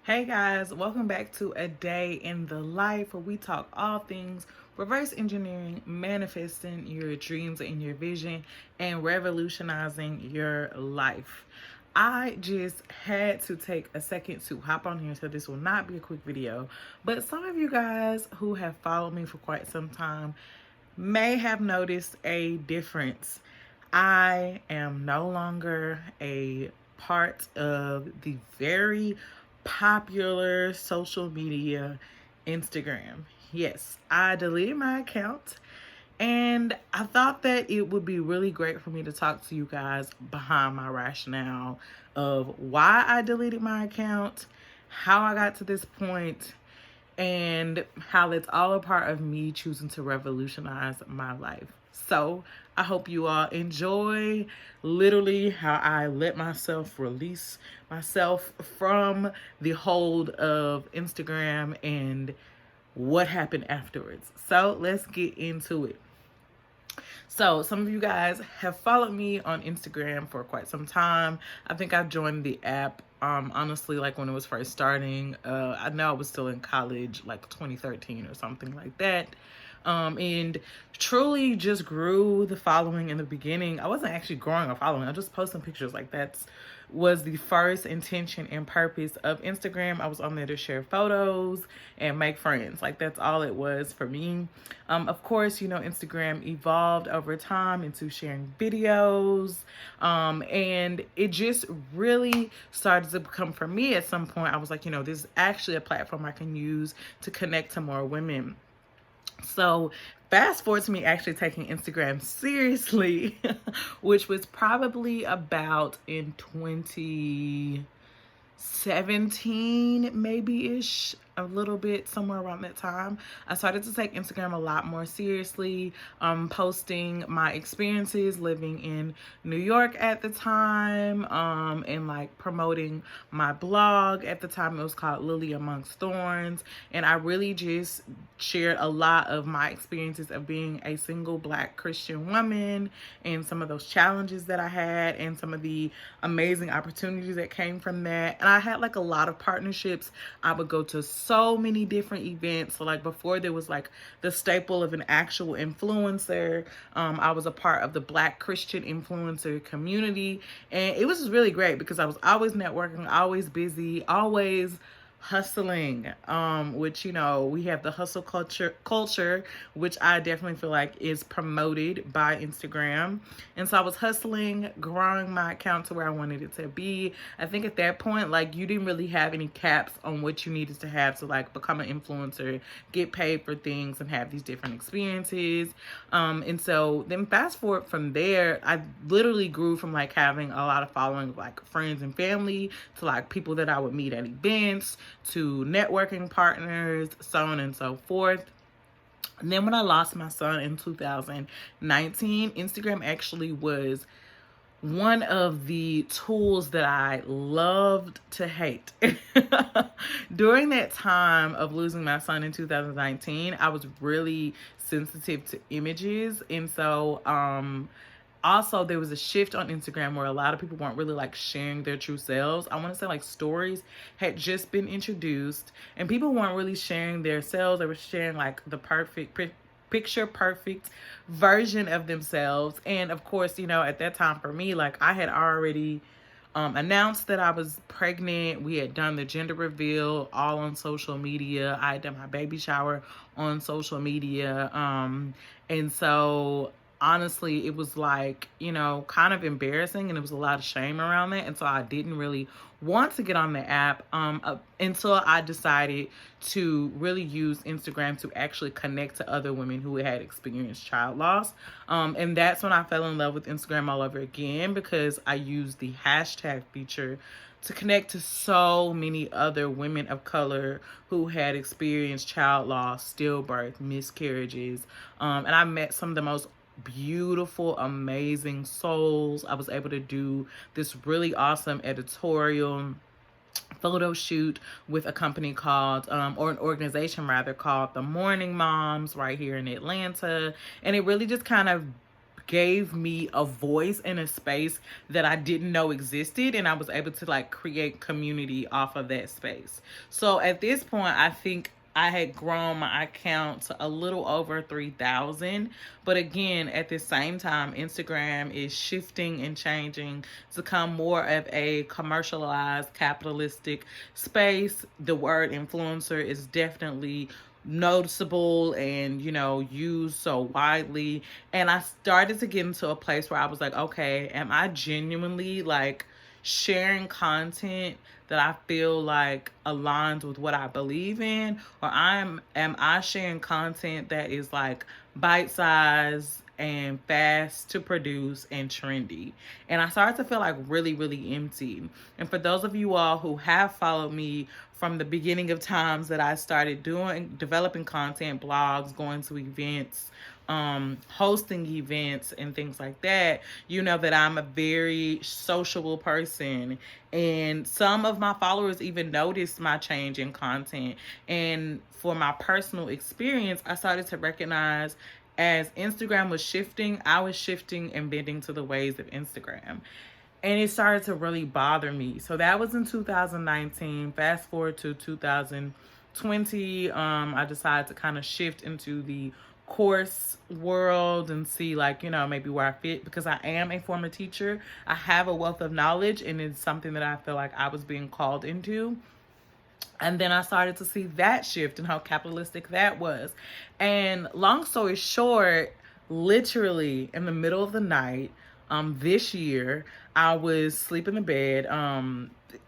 Hey guys, welcome back to A Day in the Life where we talk all things reverse engineering, manifesting your dreams and your vision, and revolutionizing your life. I just had to take a second to hop on here, so this will not be a quick video. But some of you guys who have followed me for quite some time may have noticed a difference. I am no longer a part of the very popular social media Instagram. Yes, I deleted my account and I thought that it would be really great for me to talk to you guys behind my rationale of why I deleted my account, how I got to this point, and how it's all a part of me choosing to revolutionize my life. So I hope you all enjoy literally how I let myself release myself from the hold of Instagram and what happened afterwards. So let's get into it. So some of you guys have followed me on Instagram for quite some time. I think I joined the app honestly like when it was first starting. I know I was still in college, like 2013 or something like that. And truly just grew the following in the beginning. I wasn't actually growing a following. I was just posting pictures. Like that's was the first intention and purpose of Instagram. I was on there to share photos and make friends. Like that's all it was for me. Of course, you know, Instagram evolved over time into sharing videos. And it just really started to become, for me at some point, I was like, you know, this is actually a platform I can use to connect to more women. So fast forward to me actually taking Instagram seriously, which was probably about in 2017 maybe ish, a little bit somewhere around that time. I started to take Instagram a lot more seriously, posting my experiences living in New York at the time, and like promoting my blog. At the time it was called Lily Amongst Thorns, and I really just shared a lot of my experiences of being a single Black Christian woman and some of those challenges that I had and some of the amazing opportunities that came from that. And I had like a lot of partnerships. I would go to so many different events. So like before there was like the staple of an actual influencer, I was a part of the Black Christian influencer community, and it was really great because I was always networking, always busy, always hustling, which, you know, we have the hustle culture, which I definitely feel like is promoted by Instagram. And so I was hustling, growing my account to where I wanted it to be. I think at that point, like, you didn't really have any caps on what you needed to have to like become an influencer, get paid for things, and have these different experiences. And so then fast forward from there, I literally grew from like having a lot of following of like friends and family to like people that I would meet at events, to networking partners, so on and so forth. And then when I lost my son in 2019, Instagram actually was one of the tools that I loved to hate. During that time of losing my son in 2019, I was really sensitive to images. And so also there was a shift on Instagram where a lot of people weren't really like sharing their true selves. I want to say like stories had just been introduced and people weren't really sharing their selves. They were sharing like the picture perfect version of themselves. And of course, you know, at that time for me, like I had already announced that I was pregnant. We had done the gender reveal all on social media. I had done my baby shower on social media. And so honestly, it was like, you know, kind of embarrassing, and there was a lot of shame around that. And so I didn't really want to get on the app until I decided to really use Instagram to actually connect to other women who had experienced child loss. And that's when I fell in love with Instagram all over again, because I used the hashtag feature to connect to so many other women of color who had experienced child loss, stillbirth, miscarriages. And I met some of the most beautiful, amazing souls. I was able to do this really awesome editorial photo shoot with a company called, or an organization rather, called the Morning Moms right here in Atlanta. And it really just kind of gave me a voice and a space that I didn't know existed, and I was able to like create community off of that space. So at this point, I think I had grown my account to a little over 3,000. But again, at the same time, Instagram is shifting and changing to become more of a commercialized, capitalistic space. The word influencer is definitely noticeable and, used so widely. And I started to get into a place where I was like, okay, am I genuinely like sharing content that I feel like aligns with what I believe in, or am I sharing content that is like bite sized and fast to produce and trendy? And I started to feel like really, really empty. And for those of you all who have followed me from the beginning of times that I started developing content, blogs, going to events, hosting events and things like that, you know that I'm a very sociable person. And some of my followers even noticed my change in content. And for my personal experience, I started to recognize as Instagram was shifting, I was shifting and bending to the ways of Instagram. And it started to really bother me. So that was in 2019. Fast forward to 2020, I decided to kind of shift into the course world and see like, maybe where I fit, because I am a former teacher. I have a wealth of knowledge, and it's something that I feel like I was being called into. And then I started to see that shift and how capitalistic that was. And long story short, literally in the middle of the night, this year, I was sleep in the bed.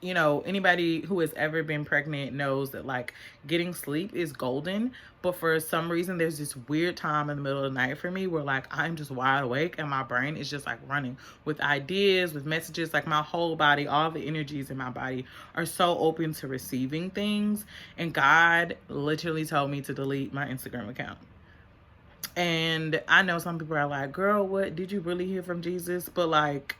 Anybody who has ever been pregnant knows that like getting sleep is golden. But for some reason, there's this weird time in the middle of the night for me where like I'm just wide awake and my brain is just like running with ideas, with messages. Like my whole body, all the energies in my body are so open to receiving things. And God literally told me to delete my Instagram account. And I know some people are like, girl, what? Did you really hear from Jesus? But like,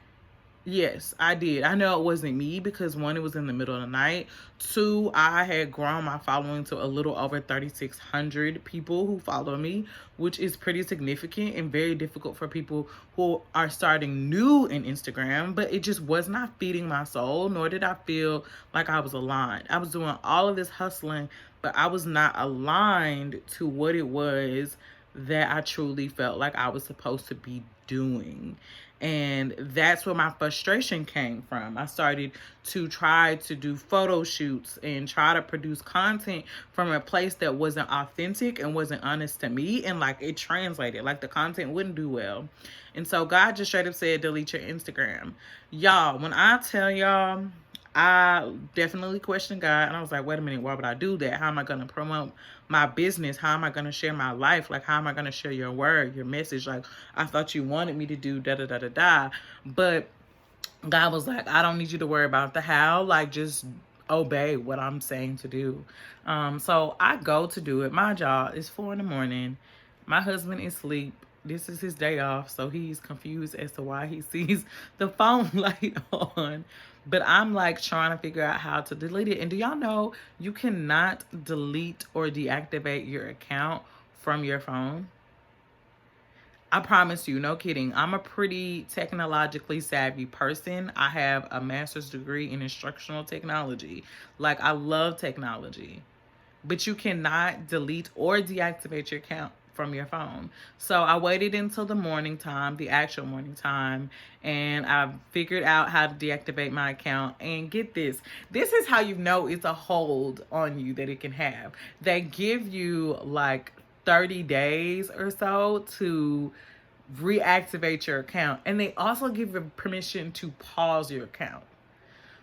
yes, I did. I know it wasn't me because one, it was in the middle of the night. Two, I had grown my following to a little over 3,600 people who follow me, which is pretty significant and very difficult for people who are starting new in Instagram. But it just was not feeding my soul, nor did I feel like I was aligned. I was doing all of this hustling, but I was not aligned to what it was that I truly felt like I was supposed to be doing. And that's where my frustration came from. I started to try to do photo shoots and try to produce content from a place that wasn't authentic and wasn't honest to me. And like it translated, like the content wouldn't do well. And so God just straight up said, delete your Instagram. Y'all, when I tell y'all, I definitely questioned God, and I was like, wait a minute, why would I do that? How am I going to promote my business? How am I going to share my life? Like, how am I going to share your word, your message? Like, I thought you wanted me to do da da da da da. But God was like, I don't need you to worry about the how. Like, just obey what I'm saying to do. So I go to do it. My job is 4 a.m. My husband is asleep. This is his day off, so he's confused as to why he sees the phone light on. But I'm like trying to figure out how to delete it. And do y'all know you cannot delete or deactivate your account from your phone? I promise you, no kidding. I'm a pretty technologically savvy person. I have a master's degree in instructional technology. Like, I love technology. But you cannot delete or deactivate your account from your phone. So I waited until the morning time, the actual morning time, and I figured out how to deactivate my account. And get this is how you know it's a hold on you that it can have. They give you like 30 days or so to reactivate your account, and they also give you permission to pause your account.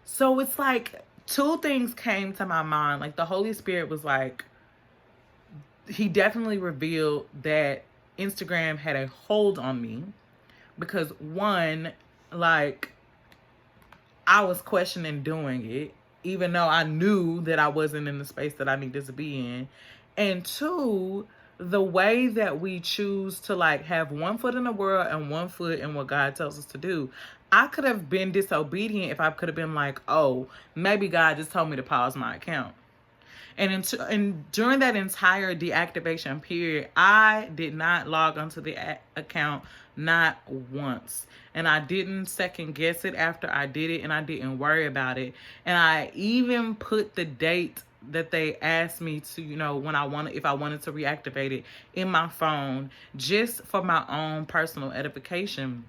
So it's like two things came to my mind. Like the Holy Spirit was like, he definitely revealed that Instagram had a hold on me because one, like I was questioning doing it, even though I knew that I wasn't in the space that I needed to be in. And two, the way that we choose to like have one foot in the world and one foot in what God tells us to do. I could have been disobedient if I could have been like, oh, maybe God just told me to pause my account. And during that entire deactivation period, I did not log onto the account not once. And I didn't second guess it after I did it, and I didn't worry about it. And I even put the date that they asked me to, if I wanted to reactivate it in my phone, just for my own personal edification.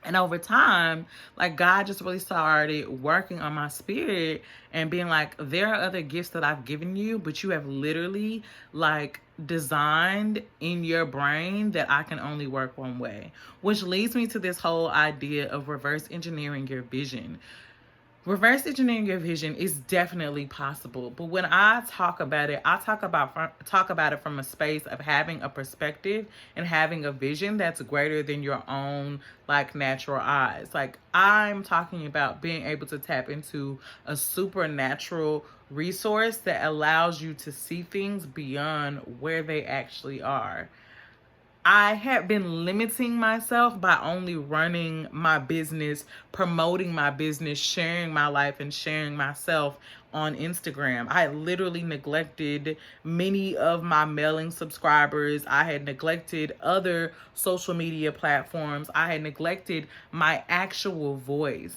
And over time, like, God just really started working on my spirit and being like, there are other gifts that I've given you, but you have literally like designed in your brain that I can only work one way. Which leads me to this whole idea of reverse engineering your vision. Reverse engineering your vision is definitely possible, but when I talk about it, I talk about it from a space of having a perspective and having a vision that's greater than your own like natural eyes. Like, I'm talking about being able to tap into a supernatural resource that allows you to see things beyond where they actually are. I had been limiting myself by only running my business, promoting my business, sharing my life, and sharing myself on Instagram. I had literally neglected many of my mailing subscribers. I had neglected other social media platforms. I had neglected my actual voice.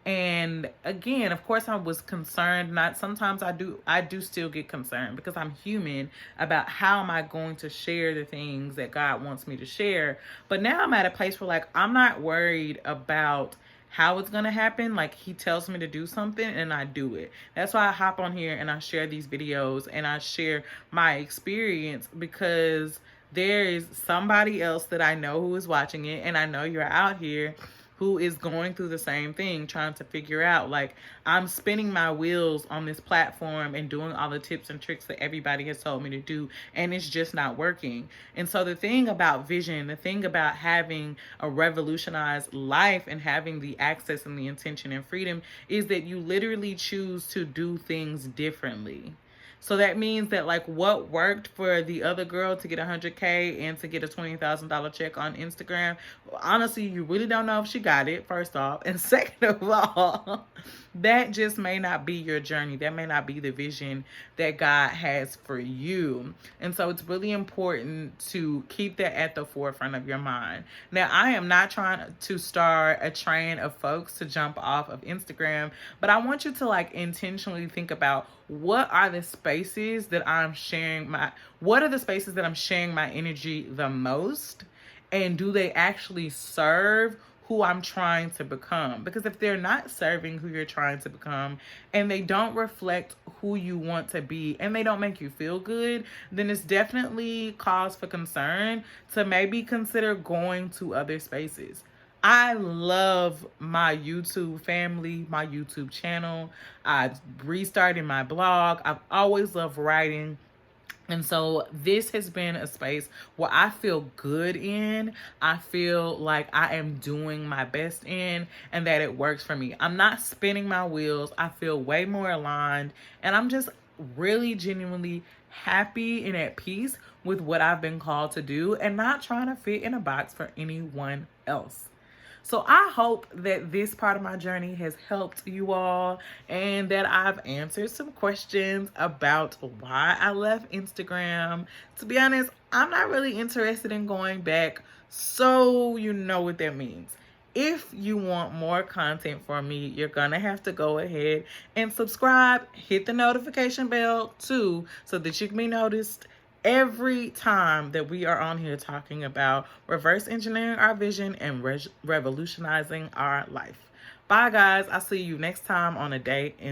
And again, of course, I was concerned. Not sometimes I do still get concerned, because I'm human, about how am I going to share the things that God wants me to share. But now I'm at a place where, like, I'm not worried about how it's going to happen. Like, he tells me to do something and I do it. That's why I hop on here and I share these videos and I share my experience, because there is somebody else that I know who is watching it, and I know you're out here who is going through the same thing, trying to figure out, like, I'm spinning my wheels on this platform and doing all the tips and tricks that everybody has told me to do, and it's just not working. And so the thing about vision, the thing about having a revolutionized life and having the access and the intention and freedom, is that you literally choose to do things differently. So that means that, like, what worked for the other girl to get 100K and to get a $20,000 check on Instagram, honestly, you really don't know if she got it, first off. And second of all, that just may not be your journey. That may not be the vision that God has for you. And so it's really important to keep that at the forefront of your mind. Now, I am not trying to start a train of folks to jump off of Instagram, but I want you to, like, intentionally think about, what are the spaces that I'm sharing my energy the most? And do they actually serve who I'm trying to become? Because if they're not serving who you're trying to become, and they don't reflect who you want to be, and they don't make you feel good, then it's definitely cause for concern to maybe consider going to other spaces. I love my YouTube family, my YouTube channel. I restarted my blog. I've always loved writing. And so this has been a space where I feel good in. I feel like I am doing my best in, and that it works for me. I'm not spinning my wheels. I feel way more aligned, and I'm just really genuinely happy and at peace with what I've been called to do, and not trying to fit in a box for anyone else. So I hope that this part of my journey has helped you all, and that I've answered some questions about why I left Instagram. To be honest, I'm not really interested in going back, so you know what that means. If you want more content from me, you're gonna have to go ahead and subscribe, hit the notification bell too, so that you can be noticed every time that we are on here talking about reverse engineering our vision and revolutionizing our life. Bye, guys. I'll see you next time on A Day in